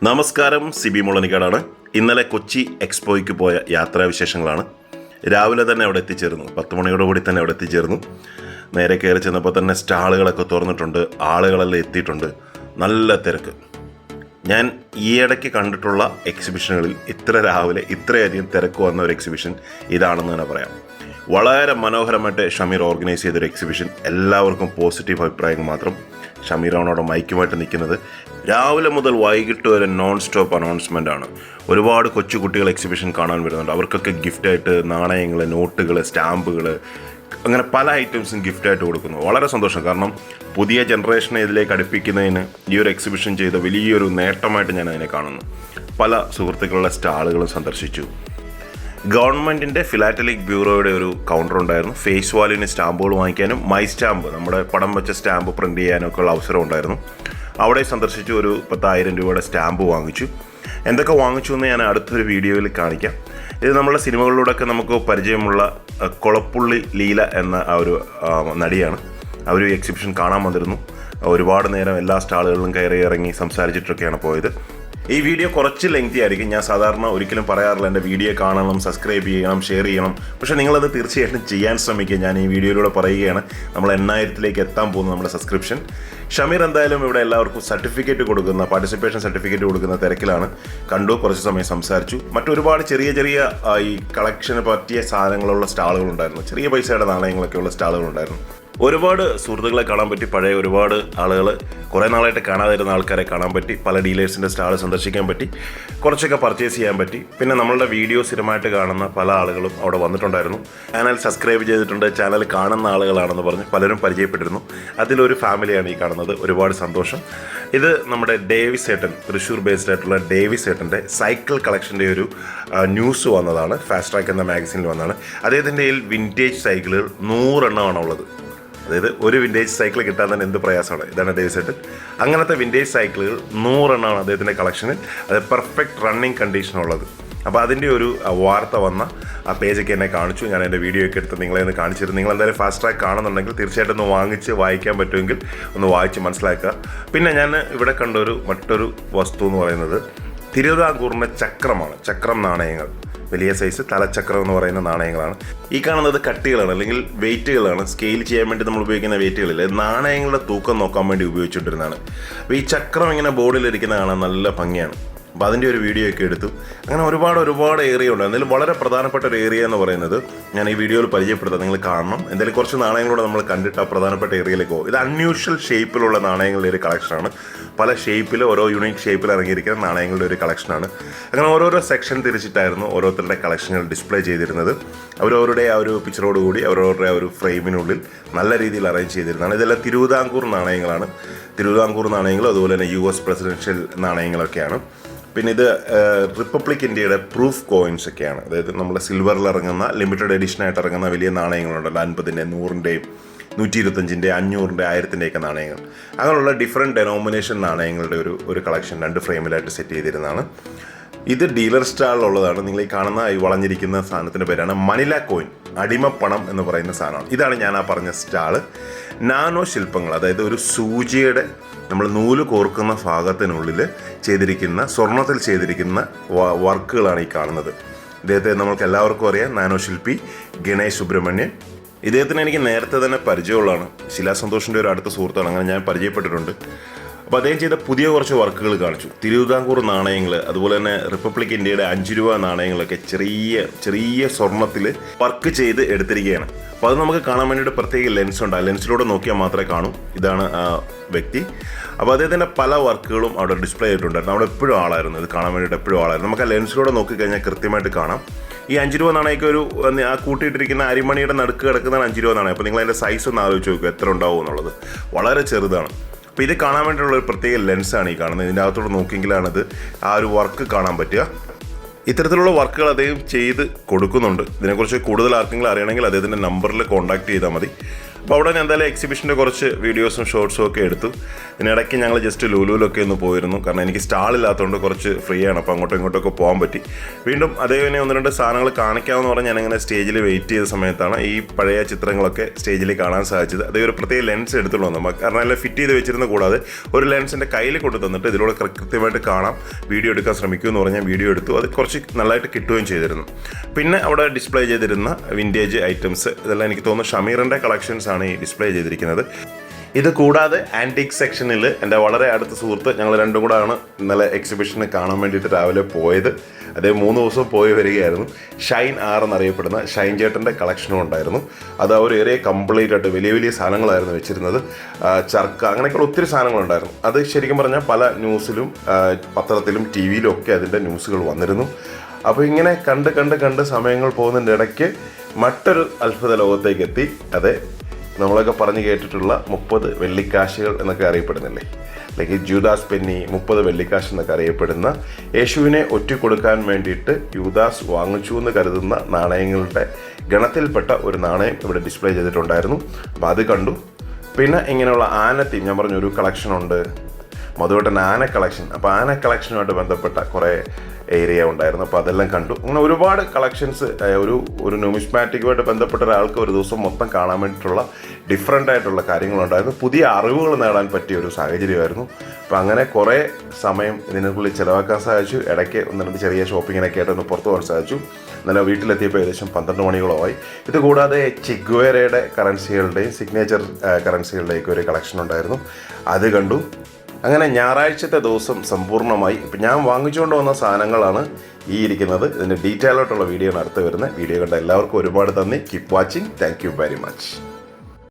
നമസ്കാരം, സിബി മുളനിക്കാടാണ്. ഇന്നലെ കൊച്ചി എക്സ്പോയ്ക്ക് പോയ യാത്രാവിശേഷങ്ങളാണ്. രാവിലെ തന്നെ അവിടെ എത്തിച്ചേർന്നു. 10 മണിയോടുകൂടി തന്നെ അവിടെ എത്തിച്ചേർന്നു. നേരെ കയറി ചെന്നപ്പോൾ തന്നെ സ്റ്റാളുകളൊക്കെ തുറന്നിട്ടുണ്ട്, ആളുകളെല്ലാം എത്തിയിട്ടുണ്ട്, നല്ല തിരക്ക്. ഞാൻ ഈയിടയ്ക്ക് കണ്ടിട്ടുള്ള എക്സിബിഷനുകളിൽ ഇത്ര രാവിലെ ഇത്രയധികം തിരക്ക് വന്ന ഒരു എക്സിബിഷൻ ഇതാണെന്ന് തന്നെ പറയാം. വളരെ മനോഹരമായിട്ട് ഷമീർ ഓർഗനൈസ് ചെയ്തൊരു എക്സിബിഷൻ. എല്ലാവർക്കും പോസിറ്റീവ് അഭിപ്രായങ്ങൾ മാത്രം. ഷമീറാണ് അവിടെ മൈക്കുമായിട്ട് നിൽക്കുന്നത്. രാവിലെ മുതൽ വൈകിട്ട് വരെ നോൺ സ്റ്റോപ്പ് അനൗൺസ്മെൻ്റ് ആണ്. ഒരുപാട് കൊച്ചു കുട്ടികൾ എക്സിബിഷൻ കാണാൻ വരുന്നുണ്ട്. അവർക്കൊക്കെ ഗിഫ്റ്റായിട്ട് നാണയങ്ങൾ, നോട്ടുകൾ, സ്റ്റാമ്പുകൾ, അങ്ങനെ പല ഐറ്റംസും ഗിഫ്റ്റായിട്ട് കൊടുക്കുന്നു. വളരെ സന്തോഷം. കാരണം പുതിയ ജനറേഷനെ ഇതിലേക്ക് അടുപ്പിക്കുന്നതിന് ഈ ഒരു എക്സിബിഷൻ ചെയ്ത വലിയൊരു നേട്ടമായിട്ട് ഞാൻ അതിനെ കാണുന്നു. പല സുഹൃത്തുക്കളുടെ സ്റ്റാളുകളും സന്ദർശിച്ചു. ഗവൺമെൻറ്റിൻ്റെ ഫിലാറ്റലിക് ബ്യൂറോയുടെ ഒരു കൗണ്ടർ ഉണ്ടായിരുന്നു. ഫേസ് വാല്യൂവിന് സ്റ്റാമ്പുകൾ വാങ്ങിക്കാനും മൈ സ്റ്റാമ്പ്, നമ്മുടെ പടം വെച്ച സ്റ്റാമ്പ് പ്രിൻ്റ് ചെയ്യാനൊക്കെ ഉള്ള അവസരം ഉണ്ടായിരുന്നു. അവിടെ സന്ദർശിച്ച് ഒരു 10,000 രൂപയുടെ സ്റ്റാമ്പ് വാങ്ങിച്ചു. എന്തൊക്കെ വാങ്ങിച്ചു എന്ന് ഞാൻ അടുത്തൊരു വീഡിയോയിൽ കാണിക്കാം. ഇത് നമ്മുടെ സിനിമകളിലൂടെയൊക്കെ നമുക്ക് പരിചയമുള്ള കൊളപ്പുള്ളി ലീല എന്ന ആ ഒരു നടിയാണ്. അവർ എക്സിബിഷൻ കാണാൻ വന്നിരുന്നു. ഒരുപാട് നേരം എല്ലാ സ്റ്റാളുകളിലും കയറി ഇറങ്ങി സംസാരിച്ചിട്ടൊക്കെയാണ് പോയത്. ഈ വീഡിയോ കുറച്ച് ലെങ്തി ആയിരിക്കും. ഞാൻ സാധാരണ ഒരിക്കലും പറയാറില്ല എൻ്റെ വീഡിയോ കാണണം, സബ്സ്ക്രൈബ് ചെയ്യണം, ഷെയർ ചെയ്യണം. പക്ഷേ നിങ്ങളത് തീർച്ചയായിട്ടും ചെയ്യാൻ ശ്രമിക്കുക. ഞാൻ ഈ വീഡിയോയിലൂടെ പറയുകയാണ്, നമ്മൾ 8000-ലേക്ക് എത്താൻ പോകുന്ന നമ്മുടെ സബ്സ്ക്രിപ്ഷൻ. ഷമീർ എന്തായാലും ഇവിടെ എല്ലാവർക്കും സർട്ടിഫിക്കറ്റ് കൊടുക്കുന്ന, പാർട്ടിസിപ്പേഷൻ സർട്ടിഫിക്കറ്റ് കൊടുക്കുന്ന തിരക്കിലാണ്. കണ്ടു, കുറച്ച് സമയം സംസാരിച്ചു. മറ്റൊരുപാട് ചെറിയ ചെറിയ ഈ കളക്ഷന് പറ്റിയ സാധനങ്ങളുള്ള സ്റ്റാളുകളുണ്ടായിരുന്നു. ചെറിയ പൈസയുടെ നാണയങ്ങളൊക്കെ ഉള്ള സ്റ്റാളുകളുണ്ടായിരുന്നു. ഒരുപാട് സുഹൃത്തുക്കളെ കാണാൻ പറ്റി. പഴയ ഒരുപാട് ആളുകൾ, കുറേ നാളായിട്ട് കാണാതിരുന്ന ആൾക്കാരെ കാണാൻ പറ്റി. പല ഡീലേഴ്സിൻ്റെ സ്റ്റാൾ സന്ദർശിക്കാൻ പറ്റി. കുറച്ചൊക്കെ പർച്ചേസ് ചെയ്യാൻ പറ്റി. പിന്നെ നമ്മളുടെ വീഡിയോ സ്ഥിരമായിട്ട് കാണുന്ന പല ആളുകളും അവിടെ വന്നിട്ടുണ്ടായിരുന്നു. ചാനൽ സബ്സ്ക്രൈബ് ചെയ്തിട്ടുണ്ട്, ചാനൽ കാണുന്ന ആളുകളാണെന്ന് പറഞ്ഞ് പലരും പരിചയപ്പെട്ടിരുന്നു. അതിലൊരു ഫാമിലിയാണ് ഈ കാണുന്നത്. ഒരുപാട് സന്തോഷം. ഇത് നമ്മുടെ ഡേവിസ് ഏട്ടൻ, തൃശ്ശൂർ ബേസ്ഡ് ആയിട്ടുള്ള ഡേവിസ് ഏട്ടൻ്റെ സൈക്കിൾ കളക്ഷൻ്റെ ഒരു ന്യൂസ് വന്നതാണ്. ഫാസ്റ്റ് ട്രാക്ക് എന്ന മാഗസീനിൽ വന്നതാണ്. അദ്ദേഹത്തിൻ്റെ കയ്യിൽ വിൻറ്റേജ് സൈക്കിളുകൾ 100 എണ്ണമാണ് ഉള്ളത്. അതായത് ഒരു വിൻറ്റേജ് സൈക്കിൾ കിട്ടാൻ തന്നെ എന്ത് പ്രയാസമാണ്. ഇതാണ് ഡേവിസ് ഏട്ടൻ. അങ്ങനത്തെ വിൻറ്റേജ് സൈക്കിളുകൾ 100 എണ്ണമാണ് അദ്ദേഹത്തിൻ്റെ കളക്ഷനിൽ. അത് പെർഫെക്റ്റ് റണ്ണിങ് കണ്ടീഷനുള്ളത്. അപ്പോൾ അതിൻ്റെ ഒരു വാർത്ത വന്ന ആ പേജൊക്കെ എന്നെ കാണിച്ചു. ഞാൻ എൻ്റെ വീഡിയോ ഒക്കെ എടുത്ത് നിങ്ങളെ ഒന്ന് കാണിച്ചിരുന്നു. നിങ്ങൾ എന്തായാലും ഫാസ്റ്റ് ട്രാക്ക് കാണുന്നുണ്ടെങ്കിൽ തീർച്ചയായിട്ടും ഒന്ന് വാങ്ങിച്ച് വായിക്കാൻ പറ്റുമെങ്കിൽ ഒന്ന് വായിച്ച് മനസ്സിലാക്കുക. പിന്നെ ഞാൻ ഇവിടെ കണ്ടൊരു മറ്റൊരു വസ്തു എന്ന് പറയുന്നത് തിരുവിതാംകൂറിൻ്റെ ചക്രമാണ്. ചക്രം നാണയങ്ങൾ, വലിയ സൈസ് തലച്ചക്രം എന്ന് പറയുന്ന നാണയങ്ങളാണ്. ഈ കാണുന്നത് കട്ടികളാണ്, അല്ലെങ്കിൽ വെയിറ്റുകളാണ്. സ്കെയിൽ ചെയ്യാൻ വേണ്ടി നമ്മൾ ഉപയോഗിക്കുന്ന വെയിറ്റുകളിൽ നാണയങ്ങളുടെ തൂക്കം നോക്കാൻ വേണ്ടി ഉപയോഗിച്ചുകൊണ്ടിരുന്നതാണ്. അപ്പോൾ ഈ ചക്രം ഇങ്ങനെ ബോർഡിലിരിക്കുന്ന കാണാൻ നല്ല ഭംഗിയാണ്. അപ്പോൾ അതിൻ്റെ ഒരു വീഡിയോ ഒക്കെ എടുത്തു. അങ്ങനെ ഒരുപാട് ഏരിയ ഉണ്ട്. എന്നാലും വളരെ പ്രധാനപ്പെട്ട ഒരു ഏരിയ എന്ന് പറയുന്നത് ഞാൻ ഈ വീഡിയോയിൽ പരിചയപ്പെടുത്താം, നിങ്ങൾ കാണണം. എന്തായാലും കുറച്ച് നാണയങ്ങളൂടെ നമ്മൾ കണ്ടിട്ട് ആ പ്രധാനപ്പെട്ട ഏരിയയിലേക്ക് പോകും. ഇത് അൺയൂഷ്വൽ ഷേപ്പിലുള്ള നാണയങ്ങളുടെ ഒരു കളക്ഷനാണ്. പല ഷേപ്പിൽ, ഓരോ യൂണിക് ഷേപ്പിൽ ഇറങ്ങിയിരിക്കുന്ന നാണയങ്ങളുടെ ഒരു കളക്ഷനാണ്. അങ്ങനെ ഓരോരോ സെക്ഷൻ തിരിച്ചിട്ടായിരുന്നു ഓരോരുത്തരുടെ കളക്ഷനുകൾ ഡിസ്പ്ലേ ചെയ്തിരുന്നത്. അവരവരുടെ ആ ഒരു പിക്ചറോടുകൂടി അവരവരുടെ ആ ഒരു ഫ്രെയിമിനുള്ളിൽ നല്ല രീതിയിൽ അറേഞ്ച് ചെയ്തിരുന്നതാണ്. ഇതെല്ലാം തിരുവിതാംകൂർ നാണയങ്ങളാണ്. തിരുവിതാംകൂർ നാണയങ്ങളും അതുപോലെ തന്നെ US പ്രസിഡൻഷ്യൽ നാണയങ്ങളൊക്കെയാണ്. പിന്നെ ഇത് റിപ്പബ്ലിക് ഇന്ത്യയുടെ പ്രൂഫ് കോയിൻസ് ഒക്കെയാണ്. അതായത് നമ്മുടെ സിൽവറിൽ ഇറങ്ങുന്ന ലിമിറ്റഡ് എഡിഷനായിട്ട് ഇറങ്ങുന്ന വലിയ നാണയങ്ങളുണ്ടല്ലോ, 50-ൻ്റെ, 100-ൻ്റെ, 125-ൻ്റെ, 500-ൻ്റെ, 1000-ൻ്റെ ഒക്കെ നാണയങ്ങൾ. അങ്ങനെയുള്ള ഡിഫറെൻറ്റ് ഡെനോമിനേഷൻ നാണയങ്ങളുടെ ഒരു കളക്ഷൻ 2 ഫ്രെയിമിലായിട്ട് സെറ്റ് ചെയ്തിരുന്നതാണ്. ഇത് ഡീലർ സ്റ്റാളിലുള്ളതാണ്. നിങ്ങൾ ഈ കാണുന്ന ഈ വളഞ്ഞിരിക്കുന്ന സാധനത്തിൻ്റെ പേരാണ് മനില കോയിൻ, അടിമപ്പണം എന്ന് പറയുന്ന സാധനമാണ്. ഇതാണ് ഞാൻ ആ പറഞ്ഞ സ്റ്റാള്. നാനോ ശില്പങ്ങൾ, അതായത് ഒരു സൂചിയുടെ നമ്മൾ നൂല് കോർക്കുന്ന ഭാഗത്തിനുള്ളിൽ ചെയ്തിരിക്കുന്ന, സ്വർണ്ണത്തിൽ ചെയ്തിരിക്കുന്ന വർക്കുകളാണ് ഈ കാണുന്നത്. ഇദ്ദേഹത്തെ നമ്മൾക്ക് എല്ലാവർക്കും അറിയാം, നാനോ ശില്പി ഗണേഷ് സുബ്രഹ്മണ്യൻ. ഇദ്ദേഹത്തിന് എനിക്ക് നേരത്തെ തന്നെ പരിചയമുള്ളതാണ്. ശിലാ സന്തോഷിൻ്റെ ഒരു അടുത്ത സുഹൃത്താണ്. അങ്ങനെ ഞാൻ പരിചയപ്പെട്ടിട്ടുണ്ട്. അപ്പോൾ അദ്ദേഹം ചെയ്ത പുതിയ കുറച്ച് വർക്കുകൾ കാണിച്ചു. തിരുവിതാംകൂർ നാണയങ്ങൾ, അതുപോലെ തന്നെ റിപ്പബ്ലിക് ഇന്ത്യയുടെ 5 രൂപ നാണയങ്ങളൊക്കെ ചെറിയ സ്വർണ്ണത്തിൽ വർക്ക് ചെയ്ത് എടുത്തിരിക്കുകയാണ്. അപ്പോൾ അത് നമുക്ക് കാണാൻ വേണ്ടിയിട്ട് പ്രത്യേക ലെൻസ് ഉണ്ട്. ആ ലെൻസിലൂടെ നോക്കിയാൽ മാത്രമേ കാണൂ. ഇതാണ് ആ വ്യക്തി. അപ്പോൾ അദ്ദേഹത്തിൻ്റെ പല വർക്കുകളും അവിടെ ഡിസ്പ്ലേ ചെയ്തിട്ടുണ്ടായിരുന്നു. അവിടെ എപ്പോഴും ആളായിരുന്നു. ഇത് കാണാൻ വേണ്ടിയിട്ട് എപ്പോഴും ആളായിരുന്നു. നമുക്ക് ആ ലെൻസിലൂടെ നോക്കിക്കഴിഞ്ഞാൽ കൃത്യമായിട്ട് കാണാം. ഈ 5 രൂപ നാണയമൊക്കെ ഒരു ആ കൂട്ടിയിട്ടിരിക്കുന്ന അരിമണിയുടെ നടുക്ക് കിടക്കുന്നതാണ് 5 രൂപ നാണയം. അപ്പോൾ നിങ്ങൾ അതിൻ്റെ സൈസ് ഒന്ന് ആലോചിച്ച് നോക്കുക, എത്ര ഉണ്ടാവും എന്നുള്ളത്. വളരെ ചെറുതാണ്. അപ്പോൾ ഇത് കാണാൻ വേണ്ടിയുള്ള ഒരു പ്രത്യേക ലെൻസാണ് ഈ കാണുന്നത്. ഇതിൻ്റെ അകത്തോട് നോക്കിയെങ്കിലാണ് ഇത് ആ ഒരു വർക്ക് കാണാൻ പറ്റുക. ഇത്തരത്തിലുള്ള വർക്കുകൾ അദ്ദേഹം ചെയ്ത് കൊടുക്കുന്നുണ്ട്. ഇതിനെക്കുറിച്ച് കൂടുതൽ ആർക്കെങ്കിലും അറിയണമെങ്കിൽ അദ്ദേഹത്തിൻ്റെ നമ്പറിൽ കോൺടാക്ട് ചെയ്താൽ മതി. അപ്പോൾ അവിടെ ഞാൻ എന്തായാലും എക്സിബിഷൻ്റെ കുറച്ച് വീഡിയോസും ഷോർട്സും ഒക്കെ എടുത്തു. ഇതിനിടയ്ക്ക് ഞങ്ങൾ ജസ്റ്റ് ലുലുവിലൊക്കെ ഒന്ന് പോയിരുന്നു. കാരണം എനിക്ക് സ്റ്റാളില്ലാത്തതുകൊണ്ട് കുറച്ച് ഫ്രീ ആണ്, അപ്പോൾ അങ്ങോട്ടും ഇങ്ങോട്ടൊക്കെ പോകാൻ പറ്റി. വീണ്ടും അതേപോലെ 1-2 സാധനങ്ങൾ കാണിക്കാമെന്ന് പറഞ്ഞ് ഞാനിങ്ങനെ സ്റ്റേജിൽ വെയിറ്റ് ചെയ്ത സമയത്താണ് ഈ പഴയ ചിത്രങ്ങളൊക്കെ സ്റ്റേജിൽ കാണാൻ സാധിച്ചത്. അതേ ഒരു പ്രത്യേക ലെൻസ് എടുത്തുകൊണ്ട് വന്നു. കാരണം എല്ലാം ഫിറ്റ് ചെയ്ത് വെച്ചിരുന്ന കൂടാതെ ഒരു ലെൻസിൻ്റെ കയ്യിൽ കൊണ്ട് തന്നിട്ട് ഇതിലൂടെ കൃത്യമായിട്ട് കാണാം, വീഡിയോ എടുക്കാൻ ശ്രമിക്കുമെന്ന് പറഞ്ഞാൽ വീഡിയോ എടുത്തു. അത് കുറച്ച് നല്ലതായിട്ട് കിട്ടുകയും ചെയ്തിരുന്നു. പിന്നെ അവിടെ ഡിസ്പ്ലേ ചെയ്തിരുന്ന വിൻറ്റേജ് ഐറ്റംസ് ഇതെല്ലാം എനിക്ക് തോന്നുന്നു ഷമീറിൻ്റെ കളക്ഷൻസ് ആണ് ഈ ഡിസ്പ്ലേ ചെയ്തിരിക്കുന്നത്. ഇത് കൂടാതെ ആൻറ്റിക് സെക്ഷനിൽ എൻ്റെ വളരെ അടുത്ത സുഹൃത്ത്, ഞങ്ങൾ രണ്ടും കൂടാണ് ഇന്നലെ എക്സിബിഷന് കാണാൻ വേണ്ടിയിട്ട് രാവിലെ പോയത്. അതേ 3 ദിവസം പോയി വരികയായിരുന്നു. ഷൈൻ എന്നറിയപ്പെടുന്ന ഷൈൻ ചേട്ടൻ്റെ കളക്ഷനും ഉണ്ടായിരുന്നു. അത് ആ ഒരു ഏരിയ കംപ്ലീറ്റ് ആയിട്ട് വലിയ വലിയ സാധനങ്ങളായിരുന്നു വെച്ചിരുന്നത്. ചർക്ക അങ്ങനെയൊക്കെയുള്ള ഒത്തിരി സാധനങ്ങളുണ്ടായിരുന്നു. അത് ശരിക്കും പറഞ്ഞാൽ പല ന്യൂസിലും പത്രത്തിലും ടി വിയിലും ഒക്കെ അതിൻ്റെ ന്യൂസുകൾ വന്നിരുന്നു. അപ്പോൾ ഇങ്ങനെ കണ്ട് സമയങ്ങൾ പോകുന്നതിൻ്റെ ഇടയ്ക്ക് മറ്റൊരു അത്ഭുത ലോകത്തേക്ക് എത്തി. അതെ, നമ്മളൊക്കെ പറഞ്ഞ് കേട്ടിട്ടുള്ള 30 വെള്ളിക്കാശുകൾ എന്നൊക്കെ അറിയപ്പെടുന്നില്ലേ, അല്ലെങ്കിൽ ജൂദാസ് പെന്നി, 30 വെള്ളിക്കാശ് എന്നൊക്കെ അറിയപ്പെടുന്ന യേശുവിനെ ഒറ്റിക്കൊടുക്കാൻ വേണ്ടിയിട്ട് യൂദാസ് വാങ്ങിച്ചു എന്ന് കരുതുന്ന നാണയങ്ങളുടെ ഗണത്തിൽപ്പെട്ട ഒരു നാണയം ഇവിടെ ഡിസ്പ്ലേ ചെയ്തിട്ടുണ്ടായിരുന്നു. അപ്പോൾ അത് കണ്ടു. പിന്നെ ഇങ്ങനെയുള്ള ആനത്തീം, ഞാൻ പറഞ്ഞു ഒരു കളക്ഷനുണ്ട്, മധുവേട്ടൻ ആന കളക്ഷൻ. അപ്പോൾ ആന കളക്ഷനുമായിട്ട് ബന്ധപ്പെട്ട കുറേ ഏരിയ ഉണ്ടായിരുന്നു. അപ്പോൾ അതെല്ലാം കണ്ടു. അങ്ങനെ ഒരുപാട് കളക്ഷൻസ് ഒരു ന്യൂമിസ്മാറ്റിക്കുമായിട്ട് ബന്ധപ്പെട്ട ഒരാൾക്ക് ഒരു ദിവസം മൊത്തം കാണാൻ വേണ്ടിയിട്ടുള്ള ഡിഫറെൻ്റ് ആയിട്ടുള്ള കാര്യങ്ങളുണ്ടായിരുന്നു. പുതിയ അറിവുകൾ നേടാൻ പറ്റിയ ഒരു സാഹചര്യമായിരുന്നു. അപ്പോൾ അങ്ങനെ കുറേ സമയം ഇതിനുള്ളിൽ ചിലവാക്കാൻ സാധിച്ചു. ഇടയ്ക്ക് 1-2 ചെറിയ ഷോപ്പിങ്ങിനൊക്കെ ആയിട്ട് ഒന്ന് പുറത്തു പോകാൻ സാധിച്ചു. ഇന്നലെ വീട്ടിലെത്തിയപ്പോൾ ഏകദേശം 12 മണിയോളമായി. ഇത് കൂടാതെ ചിഗ്വേരയുടെ കറൻസികളുടെയും സിഗ്നേച്ചർ കറൻസികളുടെയൊക്കെ ഒരു കളക്ഷൻ ഉണ്ടായിരുന്നു. അത് കണ്ടു. അങ്ങനെ ഞായറാഴ്ചത്തെ ദിവസം സമ്പൂർണ്ണമായി. ഇപ്പം ഞാൻ വാങ്ങിച്ചുകൊണ്ട് വന്ന സാധനങ്ങളാണ് ഈ ഇരിക്കുന്നത്. ഇതിൻ്റെ ഡീറ്റെയിൽ ആയിട്ടുള്ള വീഡിയോ ആണ് അടുത്ത് വരുന്നത്. വീഡിയോ കണ്ട എല്ലാവർക്കും ഒരുപാട് നന്ദി. Keep watching. Thank you very much.